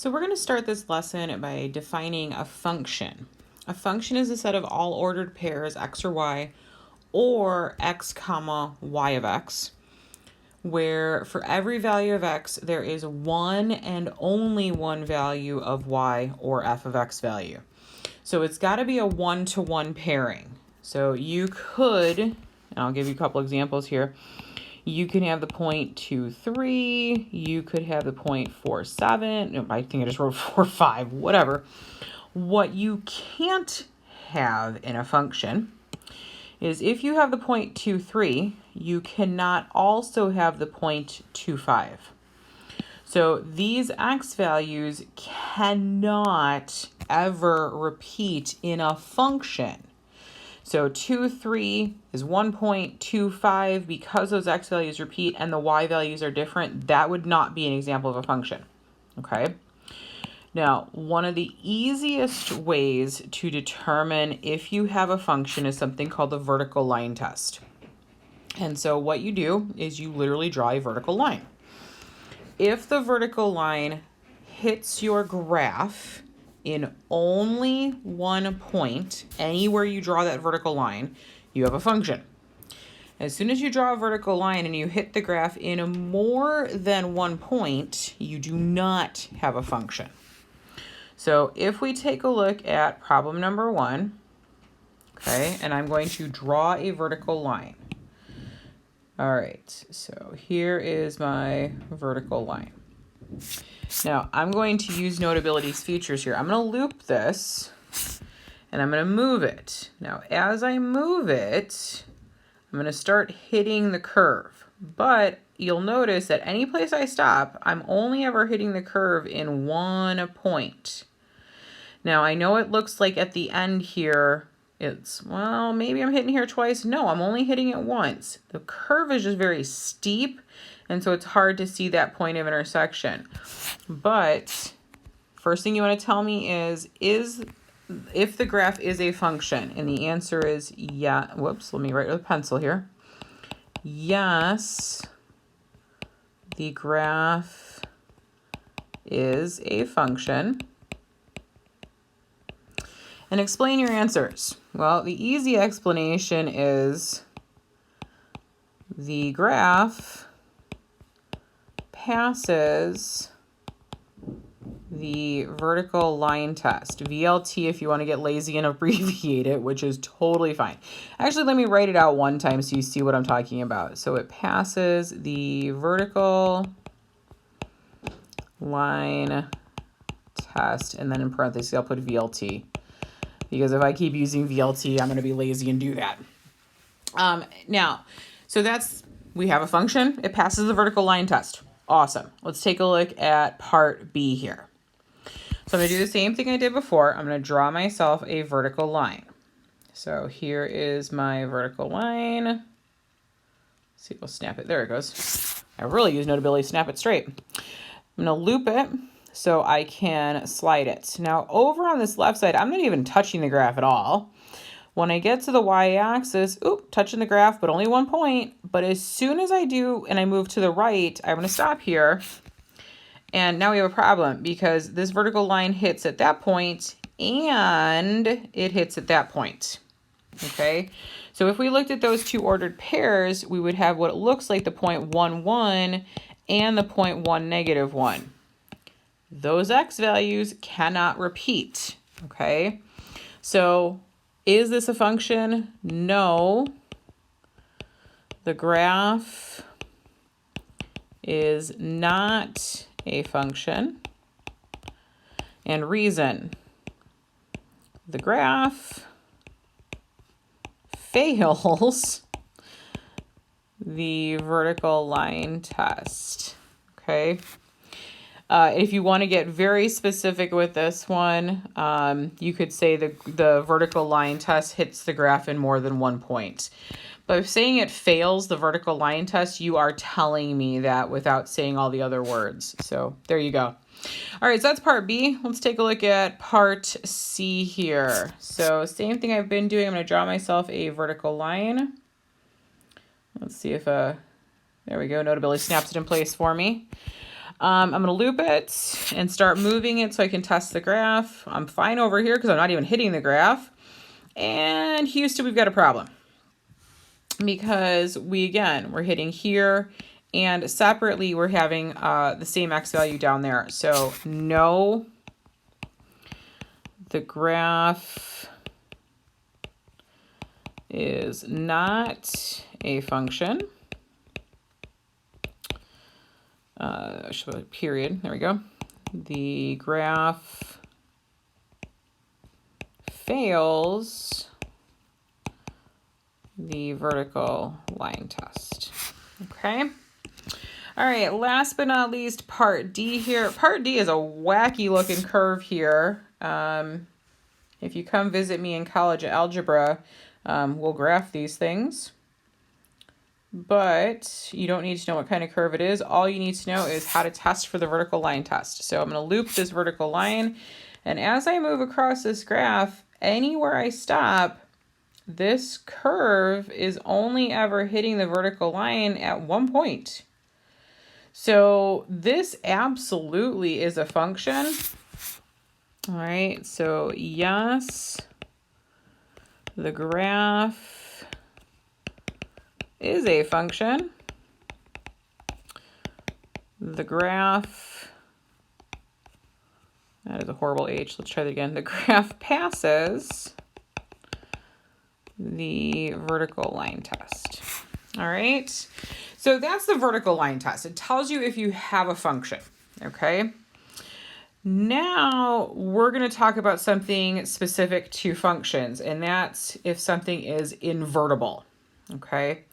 So we're going to start this lesson by defining a function. A function is a set of all ordered pairs, x or y, or x comma y of x, where for every value of x, there is one and only one value of y or f of x value. So it's got to be a one-to-one pairing. So you could, and I'll give you a couple examples here. You can have the 0.23, you could have the 0.47, no, I think I just wrote 45, whatever. What you can't have in a function is if you have the 0.23, you cannot also have the 0.25. So these x values cannot ever repeat in a function. So 23 is 1.25 because those x values repeat and the y values are different. That would not be an example of a function, okay? Now, one of the easiest ways to determine if you have a function is something called the vertical line test. And so what you do is you literally draw a vertical line. If the vertical line hits your graph in only one point, anywhere you draw that vertical line, you have a function. As soon as you draw a vertical line and you hit the graph in more than one point, you do not have a function. So if we take a look at problem number 1, okay, and I'm going to draw a vertical line. All right, so here is my vertical line. Now, I'm going to use Notability's features here. I'm going to loop this, and I'm going to move it. Now, as I move it, I'm going to start hitting the curve. But you'll notice that any place I stop, I'm only ever hitting the curve in one point. Now, I know it looks like at the end here, it's, well, maybe I'm hitting here twice. No, I'm only hitting it once. The curve is just very steep, and so it's hard to see that point of intersection. But first thing you want to tell me is if the graph is a function, and the answer is yeah. Whoops, let me write with a pencil here. Yes, the graph is a function. And explain your answers. Well, the easy explanation is the graph passes the vertical line test, VLT if you want to get lazy and abbreviate it, which is totally fine. Actually, let me write it out one time so you see what I'm talking about. So it passes the vertical line test, and then in parentheses I'll put VLT. Because if I keep using VLT, I'm going to be lazy and do that. Now, so we have a function. It passes the vertical line test. Awesome. Let's take a look at part B here. So I'm going to do the same thing I did before. I'm going to draw myself a vertical line. So here is my vertical line. Let's see, we'll snap it. There it goes. I really use Notability, snap it straight. I'm going to loop it so I can slide it. Now over on this left side, I'm not even touching the graph at all. When I get to the y-axis, touching the graph, but only one point. But as soon as I do and I move to the right, I'm going to stop here. And now we have a problem because this vertical line hits at that point and it hits at that point. Okay, so if we looked at those two ordered pairs, we would have what looks like the 0.11 and the 0.1 negative 1. Those x values cannot repeat, okay? So is this a function? No. The graph is not a function. And reason, the graph fails the vertical line test, okay? If you want to get very specific with this one, you could say the vertical line test hits the graph in more than one point. But if saying it fails the vertical line test, you are telling me that without saying all the other words. So there you go. All right, so that's part B. Let's take a look at part C here. So same thing I've been doing. I'm going to draw myself a vertical line. Let's see if, there we go. Notability snaps it in place for me. I'm going to loop it and start moving it so I can test the graph. I'm fine over here because I'm not even hitting the graph. And Houston, we've got a problem. Because we're hitting here, and separately we're having the same x value down there. So no, the graph is not a function. Should have a period. There we go. The graph fails the vertical line test. Okay. All right. Last but not least, part D here. Part D is a wacky looking curve here. If you come visit me in college at algebra, we'll graph these things. But you don't need to know what kind of curve it is. All you need to know is how to test for the vertical line test. So I'm going to loop this vertical line. And as I move across this graph, anywhere I stop, this curve is only ever hitting the vertical line at one point. So this absolutely is a function. All right, so yes, the graph is a function. The graph, that is a horrible H. Let's try that again. The graph passes the vertical line test. All right. So that's the vertical line test. It tells you if you have a function. Okay. Now we're going to talk about something specific to functions, and that's if something is invertible. Okay.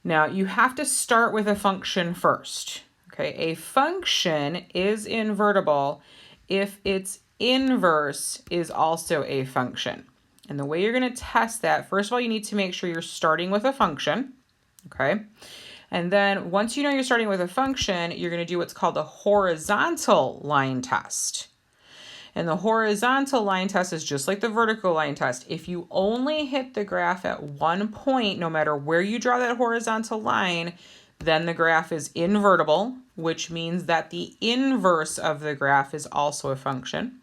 Now you have to start with a function first. Okay. A function is invertible if its inverse is also a function. And the way you're going to test that, first of all, you need to make sure you're starting with a function, okay? And then once you know you're starting with a function, you're going to do what's called the horizontal line test. And the horizontal line test is just like the vertical line test. If you only hit the graph at one point, no matter where you draw that horizontal line, then the graph is invertible, which means that the inverse of the graph is also a function.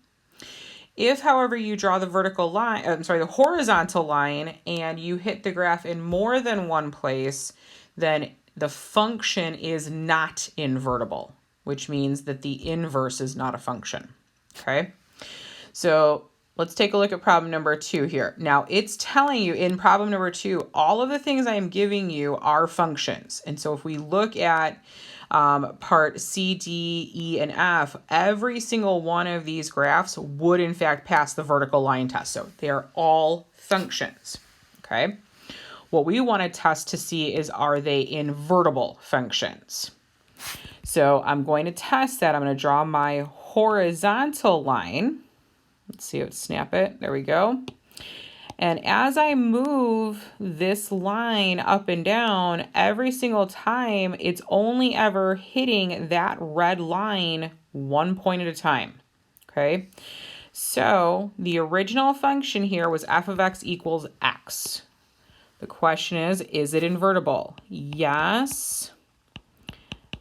If, however, you draw the the horizontal line and you hit the graph in more than one place, then the function is not invertible, which means that the inverse is not a function. Okay. So let's take a look at problem number 2 here. Now it's telling you in problem number 2, all of the things I am giving you are functions. And so if we look at part C, D, E, and F, every single one of these graphs would in fact pass the vertical line test. So they are all functions, okay? What we want to test to see is, are they invertible functions? So I'm going to test that. I'm going to draw my horizontal line. Let's see, let's snap it. There we go. And as I move this line up and down, every single time, it's only ever hitting that red line one point at a time, okay? So the original function here was f of x equals x. The question is it invertible? Yes,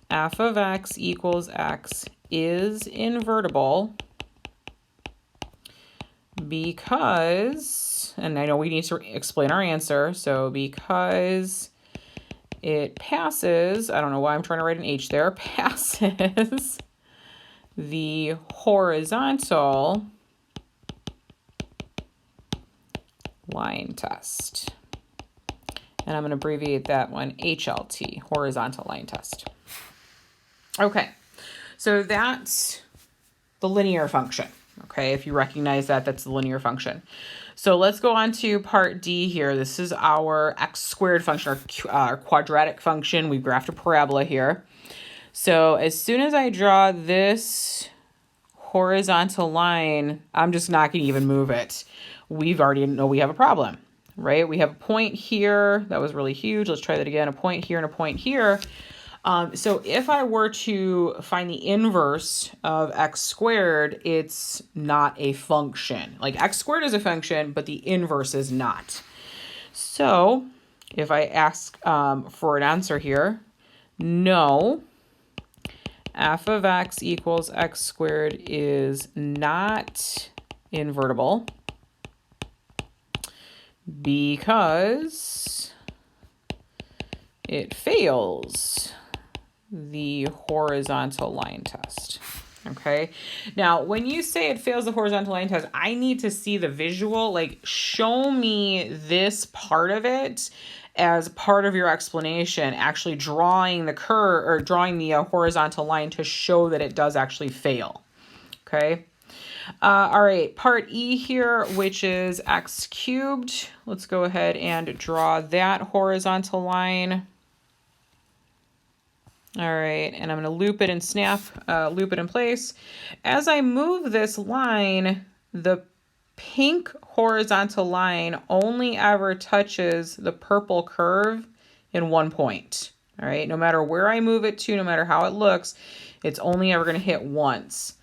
f of x equals x is invertible because, and I know we need to explain our answer, so because it passes, I don't know why I'm trying to write an H there, passes the horizontal line test. And I'm going to abbreviate that one HLT, horizontal line test. Okay, so that's the linear function. Okay, if you recognize that, that's the linear function. So let's go on to part D here. This is our x squared function, our quadratic function. We've graphed a parabola here. So as soon as I draw this horizontal line, I'm just not going to even move it. We've already know we have a problem, right? We have a point here. That was really huge. Let's try that again. A point here and a point here. So if I were to find the inverse of x squared, it's not a function. Like x squared is a function, but the inverse is not. So if I ask for an answer here, no, f of x equals x squared is not invertible because it fails the horizontal line test. Okay, now when you say it fails the horizontal line test, I need to see the visual, like show me this part of it as part of your explanation, actually drawing the curve or drawing the horizontal line to show that it does actually fail. Okay. All right, part E here, which is x cubed. Let's go ahead and draw that horizontal line. All right, and I'm going to loop it and loop it in place. As I move this line, the pink horizontal line only ever touches the purple curve in one point. All right, no matter where I move it to, no matter how it looks, it's only ever going to hit once.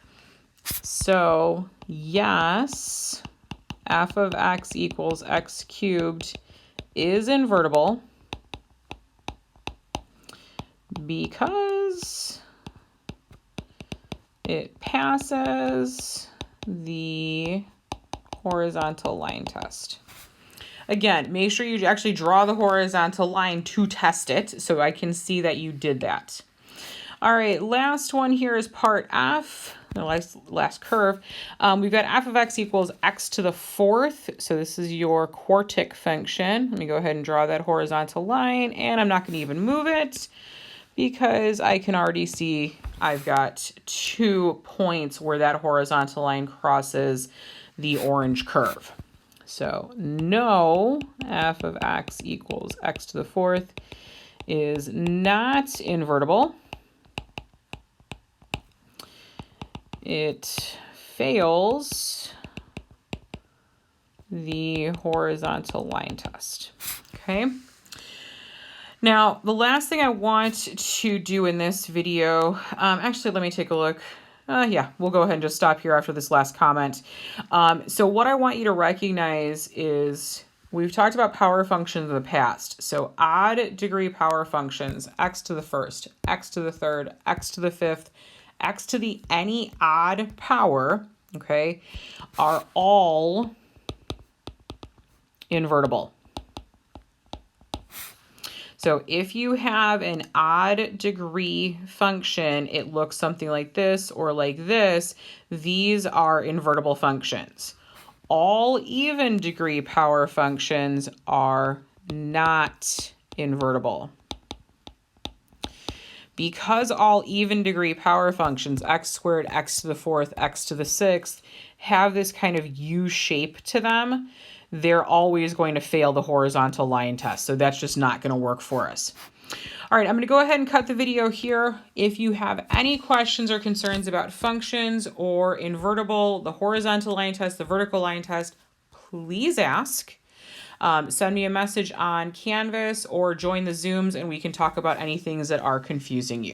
So yes, f of x equals x cubed is invertible because it passes the horizontal line test. Again, make sure you actually draw the horizontal line to test it so I can see that you did that. All right, last one here is part F, the last curve. We've got f of x equals x to the fourth. So this is your quadratic function. Let me go ahead and draw that horizontal line, and I'm not going to even move it because I can already see I've got 2 points where that horizontal line crosses the orange curve. So no, f of x equals x to the fourth is not invertible. It fails the horizontal line test. Okay. Now, the last thing I want to do in this video, actually, let me take a look. Yeah, we'll go ahead and just stop here after this last comment. So what I want you to recognize is we've talked about power functions in the past. So odd degree power functions, x to the first, x to the third, x to the fifth, x to the any odd power, okay, are all invertible. So if you have an odd degree function, it looks something like this or like this. These are invertible functions. All even degree power functions are not invertible. Because all even degree power functions, x squared, x to the fourth, x to the sixth, have this kind of U shape to them, they're always going to fail the horizontal line test. So that's just not going to work for us. All right, I'm going to go ahead and cut the video here. If you have any questions or concerns about functions or invertible, the horizontal line test, the vertical line test, please ask. Send me a message on Canvas or join the Zooms and we can talk about any things that are confusing you.